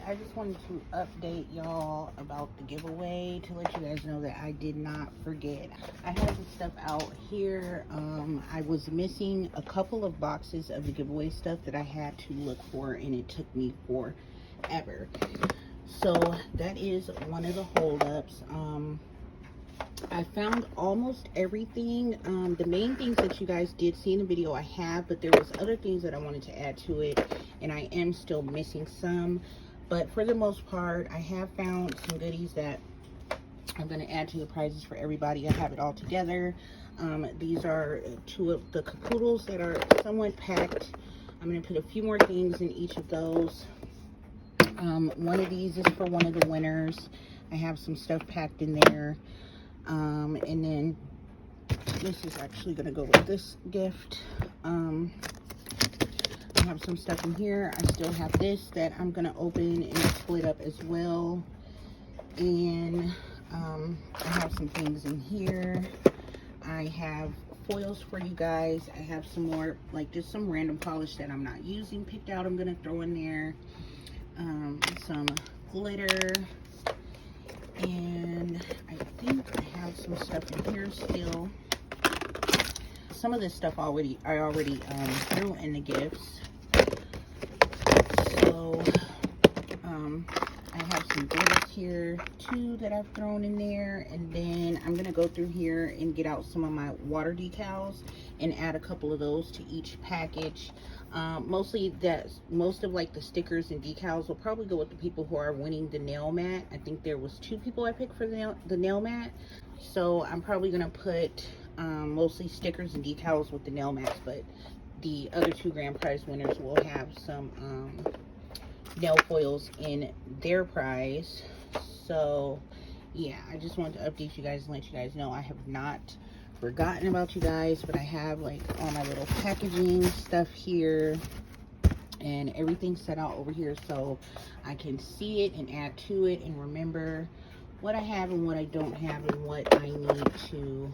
I just wanted to update y'all about the giveaway to let you guys know that I did not forget. I had some stuff out here. I was missing a couple of boxes of the giveaway stuff that I had to look for, and it took me forever. So that is one of the holdups. I found almost everything. The main things that you guys did see in the video I have, but there was other things that I wanted to add to it, and I am still missing some. But for the most part, I have found some goodies that I'm going to add to the prizes for everybody. I have it all together. These are two of the capoodles that are somewhat packed. I'm going to put a few more things in each of those. One of these is for one of the winners. I have some stuff packed in there. And then this is actually going to go with this gift. I have some stuff in here. I still have this that I'm going to open and split up as well. And I have some things in here. I have foils for you guys. I have some more, like just some random polish that I'm not using picked out. I'm going to throw in there. Some glitter. And I think I have some stuff in here still. Some of this stuff I already threw in the gifts. So I have some glitters here too that I've thrown in there, and then I'm gonna go through here and get out some of my water decals and add a couple of those to each package. Most of like the stickers and decals will probably go with the people who are winning the nail mat. I think there was 2 people I picked for the nail mat, so I'm probably gonna put mostly stickers and decals with the nail mats, but the other 2 grand prize winners will have some nail foils in their prize. So yeah, I just wanted to update you guys and let you guys know I have not forgotten about you guys, but I have like all my little packaging stuff here and everything set out over here so I can see it and add to it and remember what I have and what I don't have and what I need to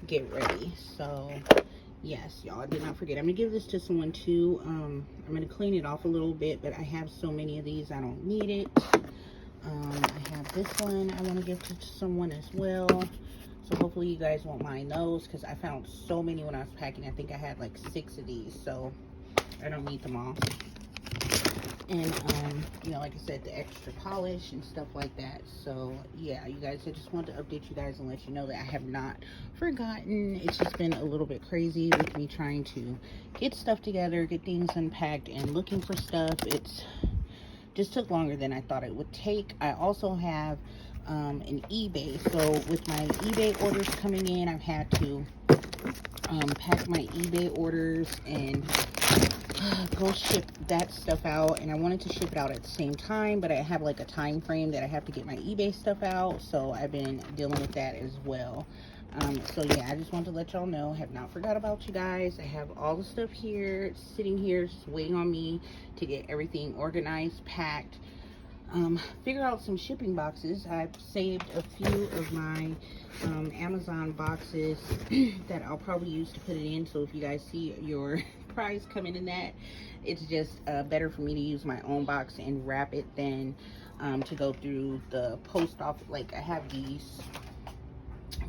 get ready. So yes, y'all, I did not forget. I'm gonna give this to someone too. I'm gonna clean it off a little bit, but I have so many of these I don't need it. I have this one I want to give to someone as well, so hopefully you guys won't mind those, because I found so many when I was packing. I think I had like 6 of these, so I don't need them all. And you know, like I said, the extra polish and stuff like that. So yeah, you guys, I just wanted to update you guys and let you know that I have not forgotten. It's just been a little bit crazy with me trying to get stuff together, get things unpacked, and looking for stuff. It's just took longer than I thought it would take. I also have an eBay, so with my eBay orders coming in, I've had to pack my eBay orders and go ship that stuff out. And I wanted to ship it out at the same time, but I have like a time frame that I have to get my eBay stuff out, so I've been dealing with that as well. So yeah, I just wanted to let y'all know, I have not forgot about you guys. I have all the stuff here, sitting here, just waiting on me to get everything organized, packed, figure out some shipping boxes. I've saved a few of my Amazon boxes that I'll probably use to put it in. So if you guys see your prize coming in that, it's just better for me to use my own box and wrap it than to go through the post office. Like I have these,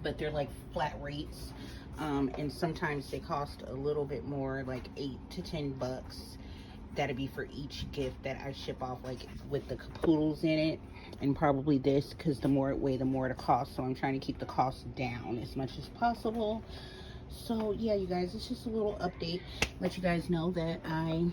but they're like flat rates, and sometimes they cost a little bit more, like $8 to $10. That'd be for each gift that I ship off, like with the capoodles in it, and probably this, because the more it weighs, the more it costs. So I'm trying to keep the cost down as much as possible. So yeah, you guys, it's just a little update, let you guys know that I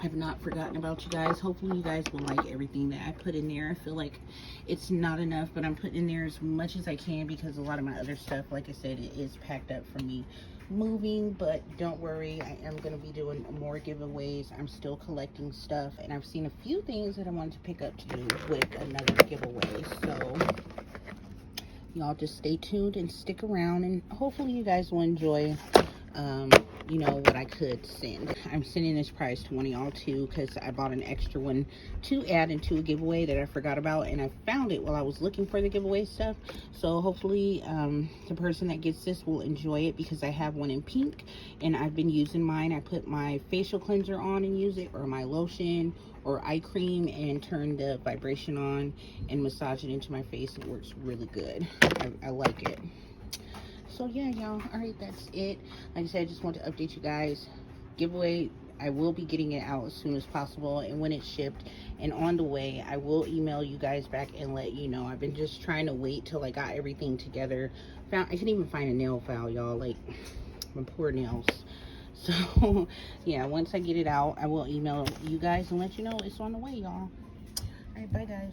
have not forgotten about you guys. Hopefully you guys will like everything that I put in there. I feel like it's not enough, but I'm putting in there as much as I can, because a lot of my other stuff, like I said, it is packed up for me moving. But don't worry, I am going to be doing more giveaways. I'm still collecting stuff, and I've seen a few things that I wanted to pick up to do with another giveaway. So y'all just stay tuned and stick around, and hopefully you guys will enjoy you know, what I could send. I'm sending this prize to one of y'all too, because I bought an extra one to add into a giveaway that I forgot about, and I found it while I was looking for the giveaway stuff. So hopefully the person that gets this will enjoy it, because I have one in pink and I've been using mine. I put my facial cleanser on and use it, or my lotion or eye cream, and turn the vibration on and massage it into my face. It works really good. I like it. So yeah, y'all, all right, that's it. Like I said, I just want to update you guys. Giveaway, I will be getting it out as soon as possible, and when it's shipped and on the way, I will email you guys back and let you know. I've been just trying to wait till I got everything together. I couldn't even find a nail file, y'all, like my poor nails. So yeah, once I get it out, I will email you guys and let you know it's on the way, y'all. All right, bye guys.